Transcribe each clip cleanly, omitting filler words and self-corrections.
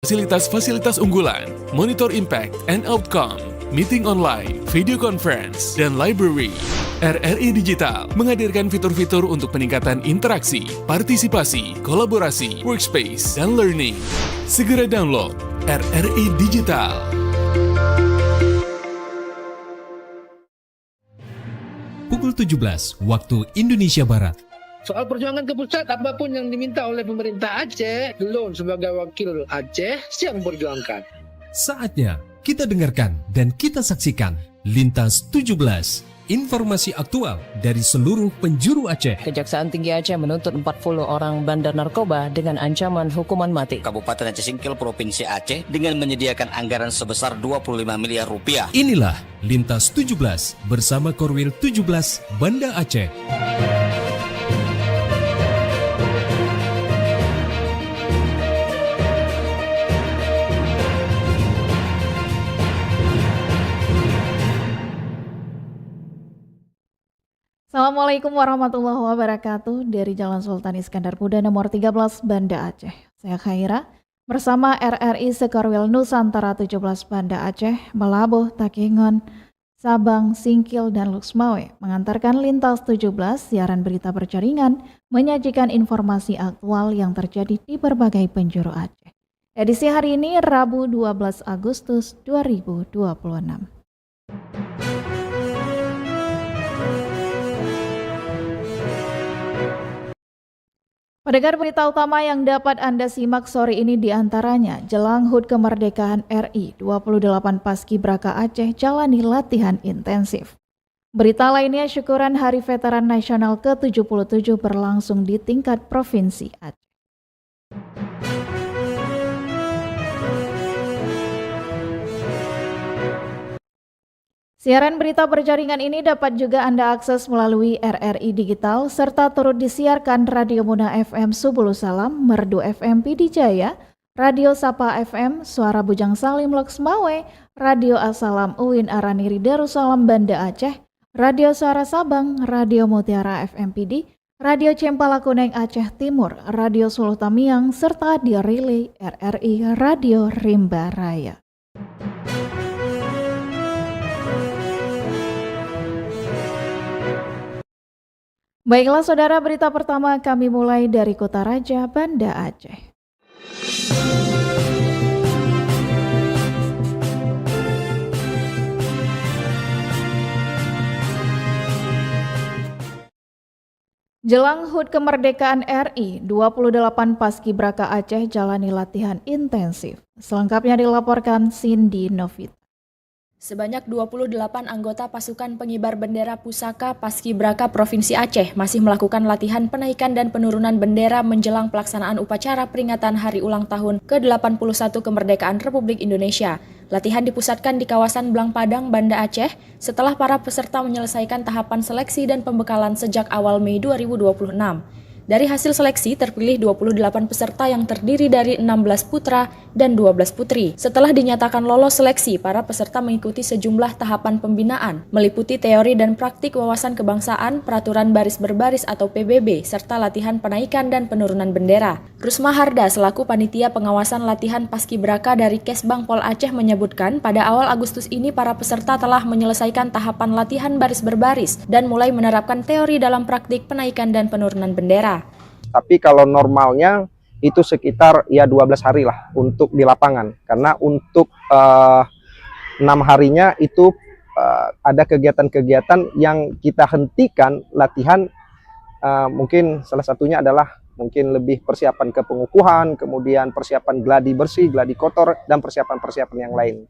fasilitas-fasilitas unggulan, monitor impact and outcome, meeting online, video conference, dan library. RRI Digital menghadirkan fitur-fitur untuk peningkatan interaksi, partisipasi, kolaborasi, workspace, dan learning. Segera download RRI Digital. Pukul 17 waktu Indonesia Barat. Soal perjuangan ke pusat, apapun yang diminta oleh pemerintah Aceh, Delon sebagai wakil Aceh siap memperjuangkan. Saatnya kita dengarkan dan kita saksikan Lintas 17. Informasi aktual dari seluruh penjuru Aceh. Kejaksaan Tinggi Aceh menuntut 40 orang bandar narkoba dengan ancaman hukuman mati. Kabupaten Aceh Singkil Provinsi Aceh dengan menyediakan anggaran sebesar 25 miliar rupiah. Inilah Lintas 17 bersama Korwil 17 Banda Aceh. Assalamualaikum warahmatullahi wabarakatuh. Dari Jalan Sultan Iskandar Muda nomor 13 Banda Aceh. Saya Khaira bersama RRI Sekorwil Nusantara 17 Banda Aceh, Melabuh, Takengon, Sabang, Singkil, dan Luxmawe mengantarkan Lintas 17 siaran berita berjaringan menyajikan informasi aktual yang terjadi di berbagai penjuru Aceh. Edisi hari ini Rabu 12 Agustus 2026. Pendengar berita utama yang dapat Anda simak sore ini diantaranya jelang HUT Kemerdekaan RI 28 Paskibraka Aceh jalani latihan intensif. Berita lainnya syukuran Hari Veteran Nasional ke-77 berlangsung di tingkat Provinsi Aceh. Siaran berita berjaringan ini dapat juga Anda akses melalui RRI Digital serta turut disiarkan Radio Muna FM Subulu Salam, Merdu FM Pidijaya, Radio Sapa FM, Suara Bujang Salim Loksmawe, Radio Asalam Uin Araniri Darussalam Banda Aceh, Radio Suara Sabang, Radio Mutiara FM PD, Radio Cempala Kuneng Aceh Timur, Radio Suluh Tamiang, serta di relay RRI Radio Rimba Raya. Baiklah saudara, berita pertama kami mulai dari Kota Raja, Banda Aceh. Jelang HUT Kemerdekaan RI 28 Paskibraka Aceh jalani latihan intensif. Selengkapnya dilaporkan Cindy Novita. Sebanyak 28 anggota pasukan pengibar bendera pusaka Paskibraka Provinsi Aceh masih melakukan latihan penaikan dan penurunan bendera menjelang pelaksanaan upacara peringatan Hari Ulang Tahun ke-81 Kemerdekaan Republik Indonesia. Latihan dipusatkan di kawasan Blang Padang, Banda Aceh setelah para peserta menyelesaikan tahapan seleksi dan pembekalan sejak awal Mei 2026. Dari hasil seleksi terpilih 28 peserta yang terdiri dari 16 putra dan 12 putri. Setelah dinyatakan lolos seleksi, para peserta mengikuti sejumlah tahapan pembinaan, meliputi teori dan praktik wawasan kebangsaan, peraturan baris berbaris atau PBB, serta latihan penaikan dan penurunan bendera. Rusma Harda selaku panitia pengawasan latihan Paskibraka dari Kesbang Pol Aceh menyebutkan pada awal Agustus ini para peserta telah menyelesaikan tahapan latihan baris berbaris dan mulai menerapkan teori dalam praktik penaikan dan penurunan bendera. Tapi kalau normalnya itu sekitar 12 hari lah untuk di lapangan. Karena untuk 6 harinya itu ada kegiatan-kegiatan yang kita hentikan latihan. Mungkin salah satunya adalah mungkin lebih persiapan ke pengukuhan, kemudian persiapan gladi bersih, gladi kotor, dan persiapan-persiapan yang lain.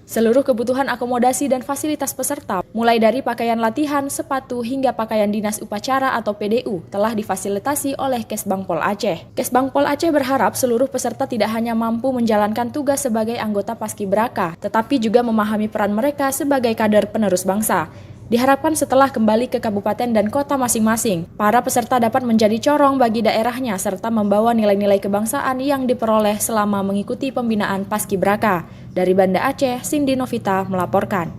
Seluruh kebutuhan akomodasi dan fasilitas peserta, mulai dari pakaian latihan, sepatu, hingga pakaian dinas upacara atau PDU, telah difasilitasi oleh Kesbang Pol Aceh. Kesbang Pol Aceh berharap seluruh peserta tidak hanya mampu menjalankan tugas sebagai anggota Paskibraka, tetapi juga memahami peran mereka sebagai kader penerus bangsa. Diharapkan setelah kembali ke kabupaten dan kota masing-masing, para peserta dapat menjadi corong bagi daerahnya serta membawa nilai-nilai kebangsaan yang diperoleh selama mengikuti pembinaan Paskibraka. Dari Banda Aceh, Cindy Novita melaporkan.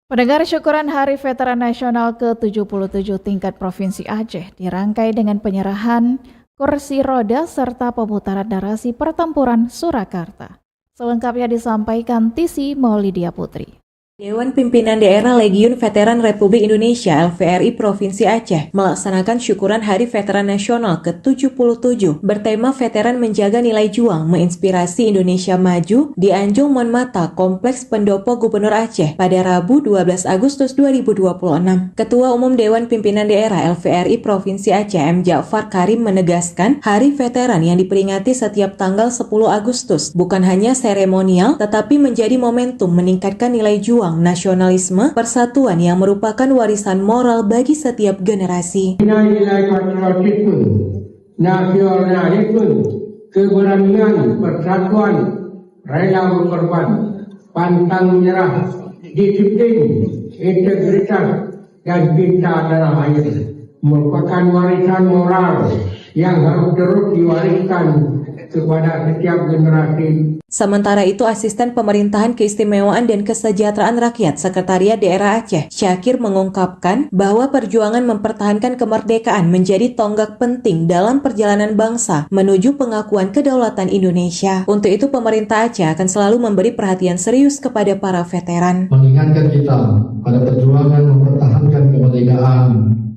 Pendengar, syukuran Hari Veteran Nasional ke-77 tingkat Provinsi Aceh dirangkai dengan penyerahan kursi roda, serta pemutaran narasi pertempuran Surakarta. Selengkapnya disampaikan Tisi Maulidia Putri. Dewan Pimpinan Daerah Legiun Veteran Republik Indonesia LVRI Provinsi Aceh melaksanakan syukuran Hari Veteran Nasional ke-77 bertema Veteran Menjaga Nilai Juang Menginspirasi Indonesia Maju di Anjung Monmata, Kompleks Pendopo Gubernur Aceh pada Rabu 12 Agustus 2026. Ketua Umum Dewan Pimpinan Daerah LVRI Provinsi Aceh M. Ja'far Karim menegaskan Hari Veteran yang diperingati setiap tanggal 10 Agustus bukan hanya seremonial tetapi menjadi momentum meningkatkan nilai juang nasionalisme, persatuan yang merupakan warisan moral bagi setiap generasi. Nilai patriotisme, nasionalisme, keberanian, persatuan, rela berkorban, pantang menyerah, disiplin, integritas, dan cinta tanah air merupakan warisan moral yang harus terus diwariskan kepada setiap generasi. Sementara itu, Asisten Pemerintahan Keistimewaan dan Kesejahteraan Rakyat Sekretariat Daerah Aceh, Syakir mengungkapkan bahwa perjuangan mempertahankan kemerdekaan menjadi tonggak penting dalam perjalanan bangsa menuju pengakuan kedaulatan Indonesia. Untuk itu, pemerintah Aceh akan selalu memberi perhatian serius kepada para veteran. Mengingatkan kita pada perjuangan mempertahankan kemerdekaan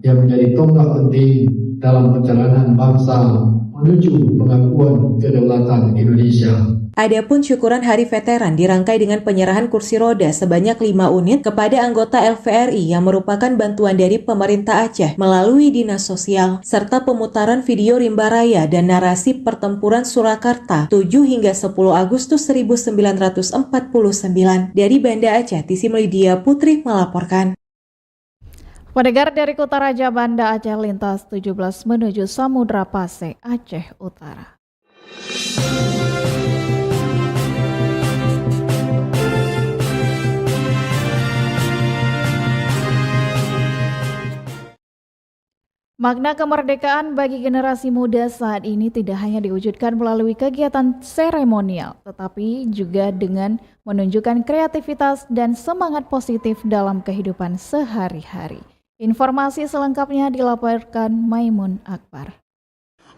yang menjadi tonggak penting dalam perjalanan bangsa menuju pengakuan kedaulatan Indonesia. Adapun syukuran Hari Veteran dirangkai dengan penyerahan kursi roda sebanyak 5 unit kepada anggota LVRI yang merupakan bantuan dari pemerintah Aceh melalui Dinas Sosial, serta pemutaran video rimba raya dan narasi pertempuran Surakarta 7 hingga 10 Agustus 1949. Dari Banda Aceh, Tisi Maulidia Putri melaporkan. Pendengar, dari Kutaraja Banda Aceh lintas 17 menuju Samudra Paseh, Aceh Utara. Makna kemerdekaan bagi generasi muda saat ini tidak hanya diwujudkan melalui kegiatan seremonial, tetapi juga dengan menunjukkan kreativitas dan semangat positif dalam kehidupan sehari-hari. Informasi selengkapnya dilaporkan Maimun Akbar.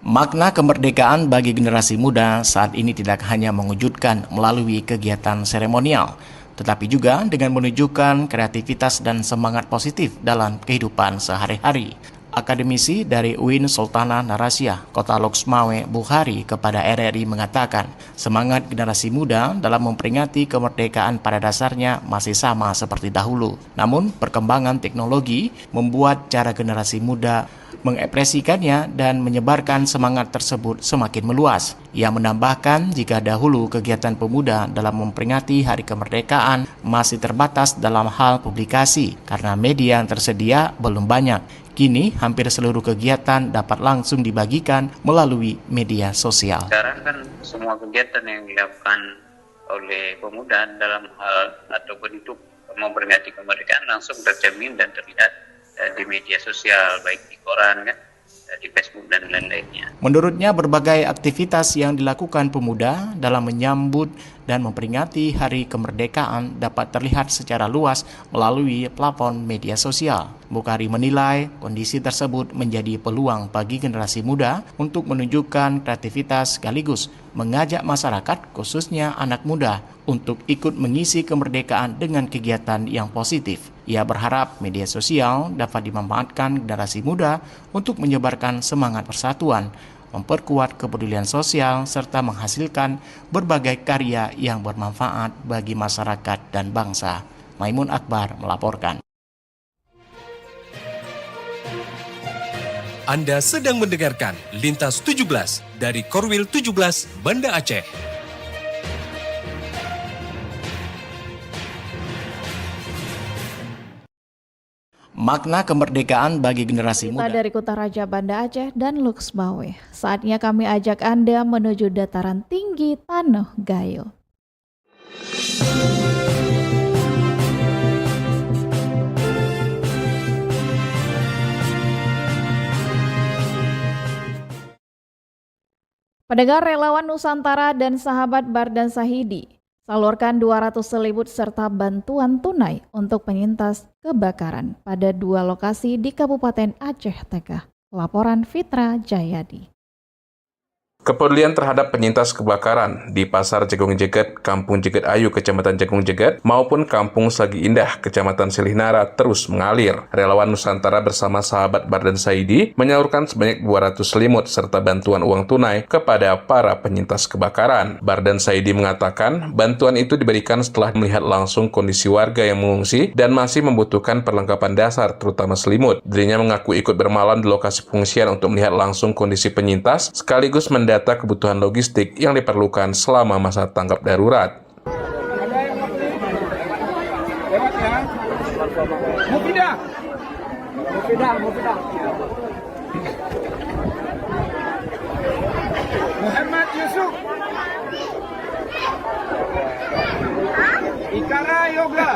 Makna kemerdekaan bagi generasi muda saat ini tidak hanya mewujudkan melalui kegiatan seremonial, tetapi juga dengan menunjukkan kreativitas dan semangat positif dalam kehidupan sehari-hari. Akademisi dari UIN Sultanah Narasiah, Kota Loksmawe, Bukhari kepada RRI mengatakan, semangat generasi muda dalam memperingati kemerdekaan pada dasarnya masih sama seperti dahulu. Namun, perkembangan teknologi membuat cara generasi muda mengekspresikannya dan menyebarkan semangat tersebut semakin meluas. Ia menambahkan jika dahulu kegiatan pemuda dalam memperingati Hari Kemerdekaan masih terbatas dalam hal publikasi karena media yang tersedia belum banyak. Kini hampir seluruh kegiatan dapat langsung dibagikan melalui media sosial. Sekarang kan semua kegiatan yang dilakukan oleh pemuda dalam hal atau bentuk memperingati kemerdekaan langsung tercermin dan terlihat di media sosial, baik di koran, kan, di Facebook dan lain-lainnya. Menurutnya, berbagai aktivitas yang dilakukan pemuda dalam menyambut dan memperingati Hari Kemerdekaan dapat terlihat secara luas melalui platform media sosial. Bukhari menilai kondisi tersebut menjadi peluang bagi generasi muda untuk menunjukkan kreativitas sekaligus mengajak masyarakat, khususnya anak muda, untuk ikut mengisi kemerdekaan dengan kegiatan yang positif. Ia berharap media sosial dapat dimanfaatkan generasi muda untuk menyebarkan semangat persatuan, memperkuat kepedulian sosial, serta menghasilkan berbagai karya yang bermanfaat bagi masyarakat dan bangsa. Maimun Akbar melaporkan. Anda sedang mendengarkan Lintas 17 dari Korwil 17 Banda Aceh. Makna kemerdekaan bagi generasi muda. Kita dari Kutaraja Banda Aceh dan Loksmawe. Saatnya kami ajak Anda menuju dataran tinggi Tanah Gayo. Pendengar, relawan Nusantara dan sahabat Bardan Sahidi salurkan 200 selimut serta bantuan tunai untuk penyintas kebakaran pada 2 lokasi di Kabupaten Aceh Tengah. Laporan Fitra Jayadi. Kepedulian terhadap penyintas kebakaran di Pasar Jagung Jeget, Kampung Jeget Ayu, Kecamatan Jagung Jeget, maupun Kampung Slagi Indah, Kecamatan Silihnara terus mengalir. Relawan Nusantara bersama sahabat Bardan Saidi menyalurkan sebanyak 200 selimut serta bantuan uang tunai kepada para penyintas kebakaran. Bardan Saidi mengatakan bantuan itu diberikan setelah melihat langsung kondisi warga yang mengungsi dan masih membutuhkan perlengkapan dasar, terutama selimut. Dirinya mengaku ikut bermalam di lokasi pengungsian untuk melihat langsung kondisi penyintas, sekaligus mendata kebutuhan logistik yang diperlukan selama masa tanggap darurat. Muhammad Yusuf Ikara Yoga.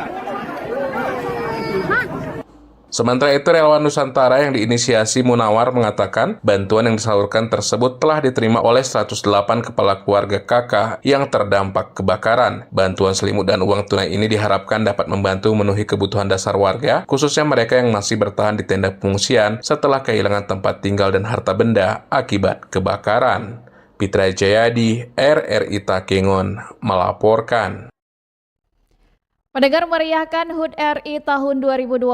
Sementara itu, relawan Nusantara yang diinisiasi Munawar mengatakan bantuan yang disalurkan tersebut telah diterima oleh 108 kepala keluarga KK yang terdampak kebakaran. Bantuan selimut dan uang tunai ini diharapkan dapat membantu memenuhi kebutuhan dasar warga, khususnya mereka yang masih bertahan di tenda pengungsian setelah kehilangan tempat tinggal dan harta benda akibat kebakaran. Pitra Jayadi, RRI Takengon, melaporkan. Pendengar, meriahkan HUT RI tahun 2026,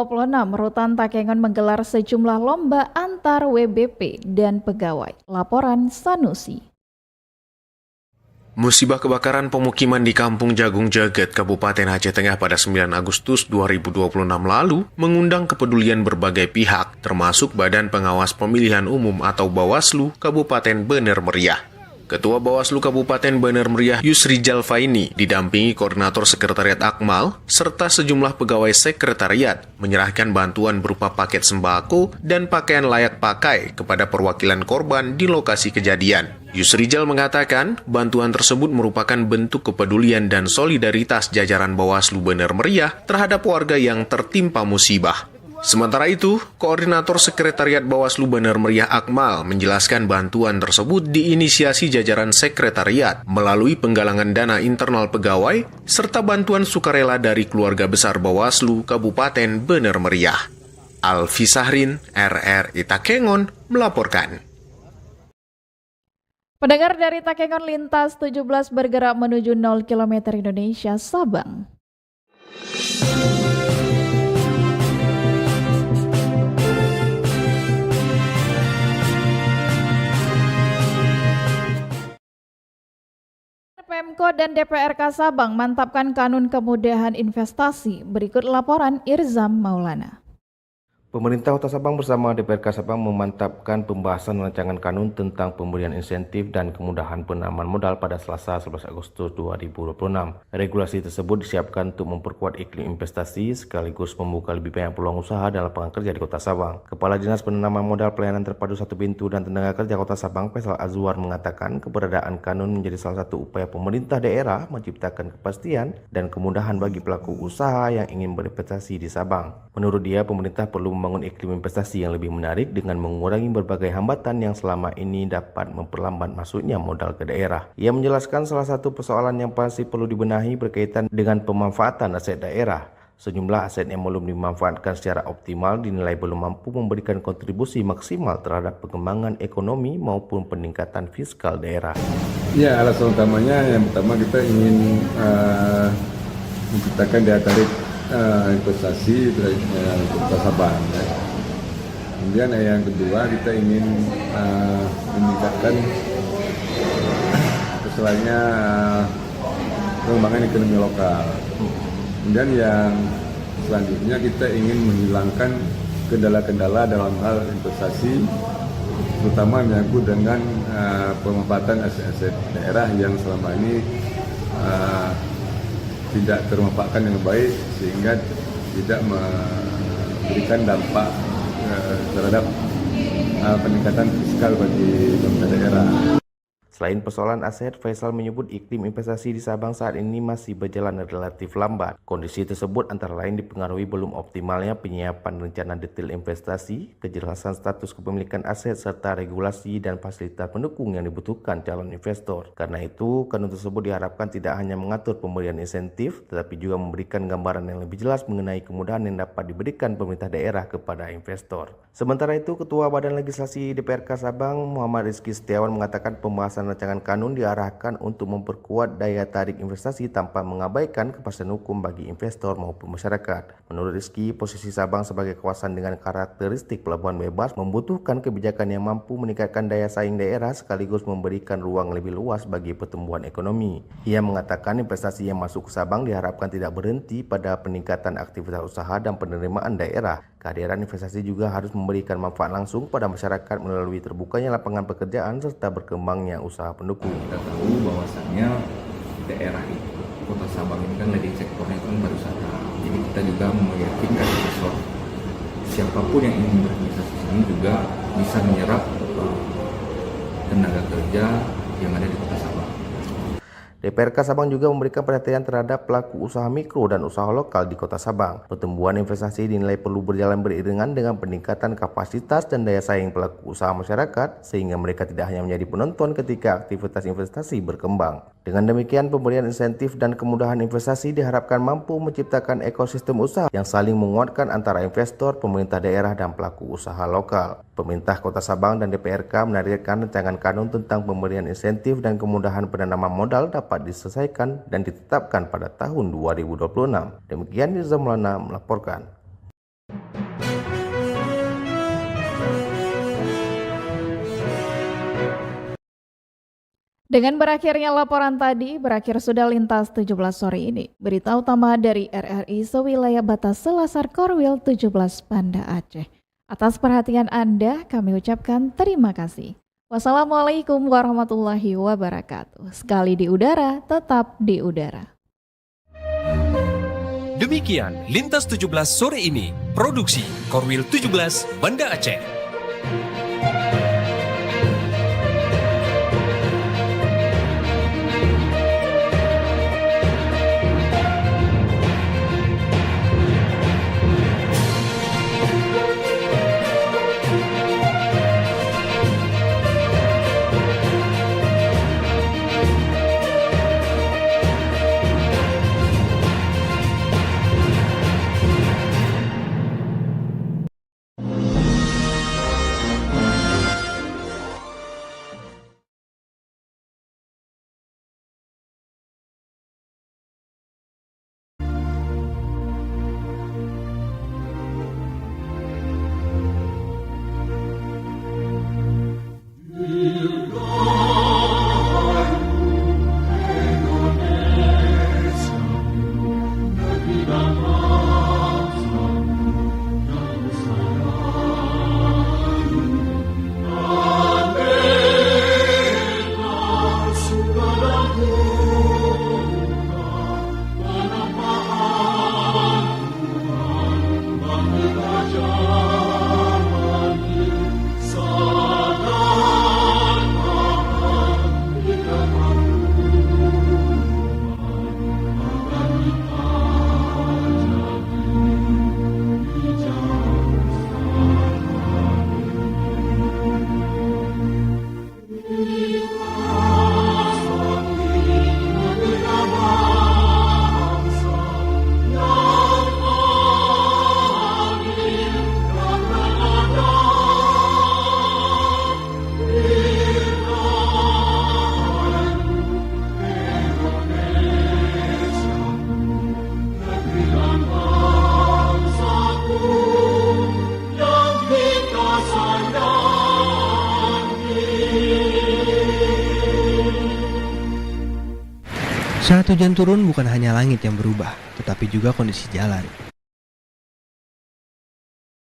Rutan Takengon menggelar sejumlah lomba antar WBP dan pegawai. Laporan Sanusi. Musibah kebakaran pemukiman di Kampung Jagung Jeget, Kabupaten Aceh Tengah pada 9 Agustus 2026 lalu mengundang kepedulian berbagai pihak, termasuk Badan Pengawas Pemilihan Umum atau Bawaslu Kabupaten Bener Meriah. Ketua Bawaslu Kabupaten Bener Meriah Yusrijal Faini didampingi Koordinator Sekretariat Akmal serta sejumlah pegawai sekretariat menyerahkan bantuan berupa paket sembako dan pakaian layak pakai kepada perwakilan korban di lokasi kejadian. Yusrijal mengatakan bantuan tersebut merupakan bentuk kepedulian dan solidaritas jajaran Bawaslu Bener Meriah terhadap warga yang tertimpa musibah. Sementara itu, Koordinator Sekretariat Bawaslu Bener Meriah Akmal menjelaskan bantuan tersebut diinisiasi jajaran sekretariat melalui penggalangan dana internal pegawai serta bantuan sukarela dari keluarga besar Bawaslu Kabupaten Bener Meriah. Alfi Sahrin, RRI Takengon, melaporkan. Pendengar, dari Takengon lintas 17 bergerak menuju 0 km Indonesia, Sabang. Pemko dan DPRK Sabang mantapkan kanun kemudahan investasi. Berikut laporan Irzam Maulana. Pemerintah Kota Sabang bersama DPRK Sabang memantapkan pembahasan rancangan kanun tentang pemberian insentif dan kemudahan penanaman modal pada Selasa 11 Agustus 2026. Regulasi tersebut disiapkan untuk memperkuat iklim investasi sekaligus membuka lebih banyak peluang usaha dan lapangan kerja di Kota Sabang. Kepala Dinas Penanaman Modal Pelayanan Terpadu Satu Pintu dan Tenaga Kerja Kota Sabang, Faisal Azwar, mengatakan keberadaan kanun menjadi salah satu upaya pemerintah daerah menciptakan kepastian dan kemudahan bagi pelaku usaha yang ingin berinvestasi di Sabang. Menurut dia, pemerintah perlu membangun iklim investasi yang lebih menarik dengan mengurangi berbagai hambatan yang selama ini dapat memperlambat masuknya modal ke daerah. Ia menjelaskan salah satu persoalan yang pasti perlu dibenahi berkaitan dengan pemanfaatan aset daerah. Sejumlah aset yang belum dimanfaatkan secara optimal dinilai belum mampu memberikan kontribusi maksimal terhadap pengembangan ekonomi maupun peningkatan fiskal daerah. Ya, alasan utamanya yang pertama kita ingin menciptakan daya tarik investasi untuk Kota Sabang. Ya. Kemudian yang kedua kita ingin meningkatkan selainnya pengembangan ekonomi lokal. Kemudian yang selanjutnya kita ingin menghilangkan kendala-kendala dalam hal investasi, terutama menyangkut dengan pemanfaatan aset-aset daerah yang selama ini tidak termanfaatkan dengan baik sehingga tidak memberikan dampak terhadap peningkatan fiskal bagi pemerintah daerah. Selain persoalan aset, Faisal menyebut iklim investasi di Sabang saat ini masih berjalan relatif lambat. Kondisi tersebut antara lain dipengaruhi belum optimalnya penyiapan rencana detail investasi, kejelasan status kepemilikan aset, serta regulasi dan fasilitas pendukung yang dibutuhkan calon investor. Karena itu, kanun tersebut diharapkan tidak hanya mengatur pemberian insentif, tetapi juga memberikan gambaran yang lebih jelas mengenai kemudahan yang dapat diberikan pemerintah daerah kepada investor. Sementara itu, Ketua Badan Legislasi DPRK Sabang, Muhammad Rizky Setiawan, mengatakan pembahasan pembahasan rancangan kanun diarahkan untuk memperkuat daya tarik investasi tanpa mengabaikan kepastian hukum bagi investor maupun masyarakat. Menurut Rizky, posisi Sabang sebagai kawasan dengan karakteristik pelabuhan bebas membutuhkan kebijakan yang mampu meningkatkan daya saing daerah sekaligus memberikan ruang lebih luas bagi pertumbuhan ekonomi. Ia mengatakan investasi yang masuk ke Sabang diharapkan tidak berhenti pada peningkatan aktivitas usaha dan penerimaan daerah. Kehadiran investasi juga harus memberikan manfaat langsung pada masyarakat melalui terbukanya lapangan pekerjaan serta berkembangnya usaha pendukung. Kita tahu bahwasannya daerah itu, Kota Sabang ini kan leading sektornya itu kan pariwisata. Jadi kita juga meyakinkan investor siapapun yang ingin berinvestasi di sini juga bisa menyerap tenaga kerja yang ada di Kota Sabang. DPRK Sabang juga memberikan perhatian terhadap pelaku usaha mikro dan usaha lokal di Kota Sabang. Pertumbuhan investasi dinilai perlu berjalan beriringan dengan peningkatan kapasitas dan daya saing pelaku usaha masyarakat sehingga mereka tidak hanya menjadi penonton ketika aktivitas investasi berkembang. Dengan demikian, pemberian insentif dan kemudahan investasi diharapkan mampu menciptakan ekosistem usaha yang saling menguatkan antara investor, pemerintah daerah, dan pelaku usaha lokal. Pemerintah Kota Sabang dan DPRK menargetkan rancangan kanun tentang pemberian insentif dan kemudahan penanaman modal dapat diselesaikan dan ditetapkan pada tahun 2026. Demikian Nizam Maulana melaporkan. Dengan berakhirnya laporan tadi, berakhir sudah Lintas 17 sore ini. Berita utama dari RRI sewilayah batas Selasar Korwil 17 Banda Aceh. Atas perhatian Anda, kami ucapkan terima kasih. Wassalamualaikum warahmatullahi wabarakatuh. Sekali di udara, tetap di udara. Demikian Lintas 17 sore ini. Produksi Korwil 17 Banda Aceh. Saat hujan turun bukan hanya langit yang berubah, tetapi juga kondisi jalan.